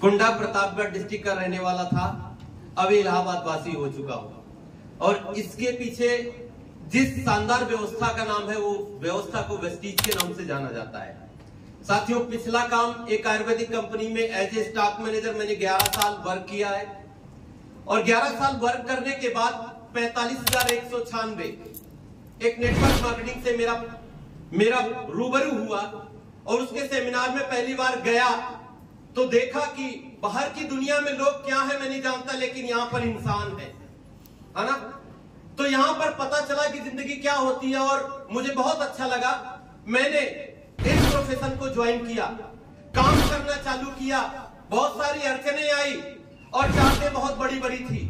कुंडा Pratapgarh district का रहने वाला था, अब इलाहाबाद वासी हो चुका हूं। और इसके पीछे जिस शानदार व्यवस्था का नाम है, वो व्यवस्था को वेस्टीज के नाम से जाना जाता है। साथियों, पिछला काम एक आयुर्वेदिक कंपनी में एज ए स्टॉक मैनेजर मैंने 11 साल वर्क किया है। और 11 साल वर्क करने के बाद 45,196 एक नेटवर्क मार्केटिंग से मेरा रूबरू हुआ। और उसके सेमिनार में पहली बार गया तो देखा कि बाहर की दुनिया में लोग क्या है मैं नहीं जानता, लेकिन यहाँ पर इंसान है ना। तो यहाँ पर पता चला कि जिंदगी क्या होती है और मुझे बहुत अच्छा लगा। मैंने इस प्रोफेशन को ज्वाइन किया, काम करना चालू किया। बहुत सारी अड़चने आई और चाहते बहुत बड़ी बड़ी थी।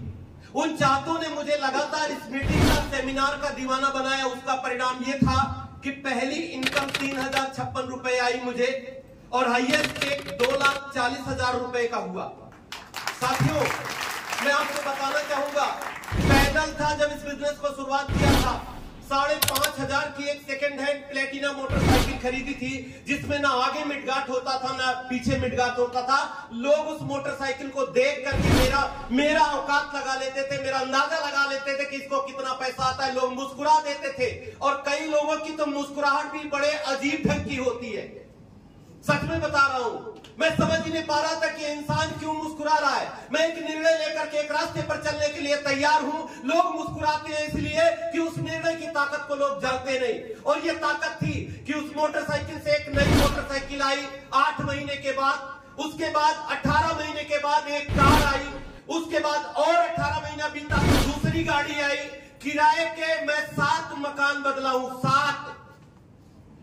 उन चाहतों ने मुझे लगातार इस मीटिंग का, सेमिनार का दीवाना बनाया। उसका परिणाम यह था कि पहली इनकम 3,056 रुपए आई मुझे और हाईएस्ट चेक 2,40,000 रुपए का हुआ। साथियों, मैं आपको बताना चाहूंगा, पैदल था जब इस बिजनेस को शुरुआत किया था। 5,500 की एक सेकेंड हैंड प्लेटिना मोटरसाइकिल खरीदी थी, जिसमें ना आगे मिडगार्ड होता था ना पीछे मिडगार्ड होता था। लोग उस मोटरसाइकिल को देख करके मेरा औकात लगा लेते थे, मेरा अंदाजा लगा लेते थे कि इसको कितना पैसा आता है। लोग मुस्कुरा देते थे और कई लोगों की तो मुस्कुराहट भी बड़े अजीब ढंग की होती है। सच में बता रहा हूं, मैं समझ ही नहीं पा रहा था कि इंसान क्यों मुस्कुरा रहा है। मैं एक निर्णय लेकर के एक रास्ते पर चलने के लिए तैयार हूं। लोग मुस्कुराते हैं इसलिए कि उस निर्णय की ताकत को लोग जानते नहीं। और ये ताकत थी कि उस मोटरसाइकिल से एक नई मोटरसाइकिल आई 8 महीने के बाद। उसके बाद 18 महीने के बाद एक कार आई। उसके बाद और 18 महीना बीता तो दूसरी गाड़ी आई। किराए के मैं 7 मकान बदला हूं, 7।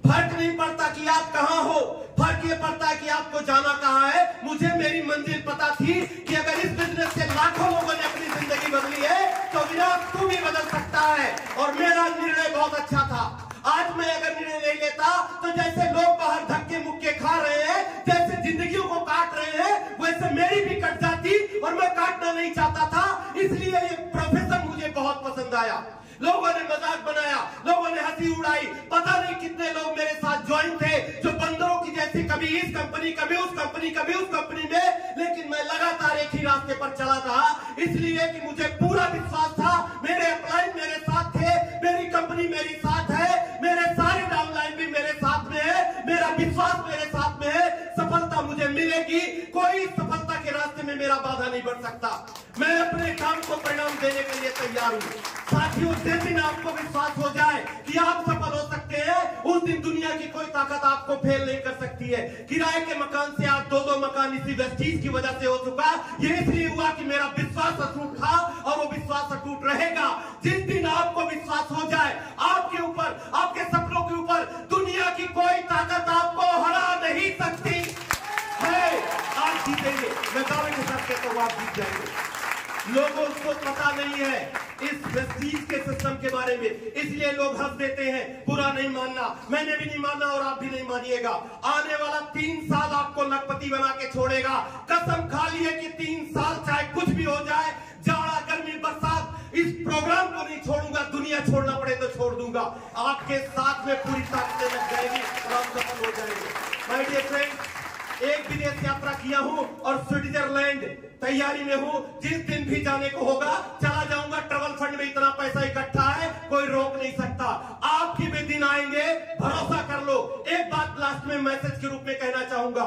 फर्क नहीं पड़ता कि आप कहां हो, फर्क ये पड़ता है कि आपको जाना कहां है। मुझे मेरी मंजिल पता थी कि अगर इस बिजनेस से लाखों लोगों ने अपनी जिंदगी बदली है तो विराट तू भी बदल सकता है। और मेरा निर्णय बहुत अच्छा था। आज मैं अगर निर्णय नहीं लेता तो जैसे लोग बाहर धक्के मुक्के खा रहे हैं, जैसे जिंदगियों को काट रहे हैं, वैसे मेरी भी कट जाती और मैं काटना नहीं चाहता था। इसलिए ये प्रोफेशन मुझे बहुत पसंद आया। लोगों ने मजाक बनाया, लोगों ने हंसी उड़ाई। पता नहीं कितने लोग मेरे साथ ज्वाइन थे जो बंदरों की जैसे कभी इस कंपनी, कभी उस कंपनी, कभी उस कंपनी में। लेकिन मैं लगातार एक ही रास्ते पर चला रहा, इसलिए कि मुझे पूरा विश्वास था। मेरे अपलाइन मेरे साथ थे, मेरी कंपनी मेरे साथ है, मेरे सारे डाउनलाइन भी मेरे साथ में है, मेरा विश्वास मेरे साथ में है। सफलता मुझे मिलेगी, कोई सफलता के रास्ते में मेरा बाधा नहीं बन सकता। मैं अपने काम को परिणाम देने के लिए तैयार हूं। साथियों, जिस दिन आपको विश्वास हो जाए कि आप सफल हो सकते हैं, उस दिन दुनिया की कोई ताकत आपको फेल नहीं कर सकती है। किराए के मकान से आज 2-2 मकान इसी वेस्टीज की वजह से हो चुका। ये इसलिए हुआ कि मेरा विश्वास अटूट था और वो विश्वास अटूट रहेगा। जिस दिन आपको विश्वास हो जाए आपके ऊपर, आपके सपनों के ऊपर, दुनिया की कोई ताकत आपको हरा नहीं सकती है। आप जीतेंगे, मैं दावे के साथ कहता हूं, आप जीत जाएंगे। लोगों को पता नहीं है इस वेस्टीज के सिस्टम के बारे में, इसलिए लोग हंस देते हैं। बुरा नहीं मानना, मैंने भी नहीं माना और आप भी नहीं मानिएगा। आने वाला 3 साल आपको लखपति बना के छोड़ेगा। कसम खा लिए कि 3 साल चाहे कुछ भी हो जाए, जाड़ा गर्मी बरसात, इस प्रोग्राम को नहीं छोड़ूंगा। दुनिया छोड़ना पड़े तो छोड़ दूंगा। आपके साथ में पूरी ताकतें लग जाएगी और आप सफल हो जाएंगे। माय डियर फ्रेंड्स, एक विदेश यात्रा किया हूं और स्विट्जरलैंड तैयारी में हूं। जिस दिन भी जाने को होगा चला जाऊंगा। ट्रैवल फंड में इतना पैसा इकट्ठा है, कोई रोक नहीं सकता। आपके भी दिन आएंगे, भरोसा कर लो। एक बात लास्ट में मैसेज के रूप में कहना चाहूंगा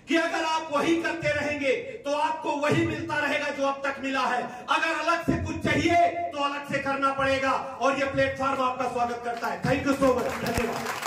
कि अगर आप वही करते रहेंगे तो आपको वही मिलता रहेगा जो अब तक मिला है। अगर अलग से कुछ चाहिए तो अलग से करना पड़ेगा और ये प्लेटफॉर्म आपका स्वागत करता है। थैंक यू सो मच, धन्यवाद।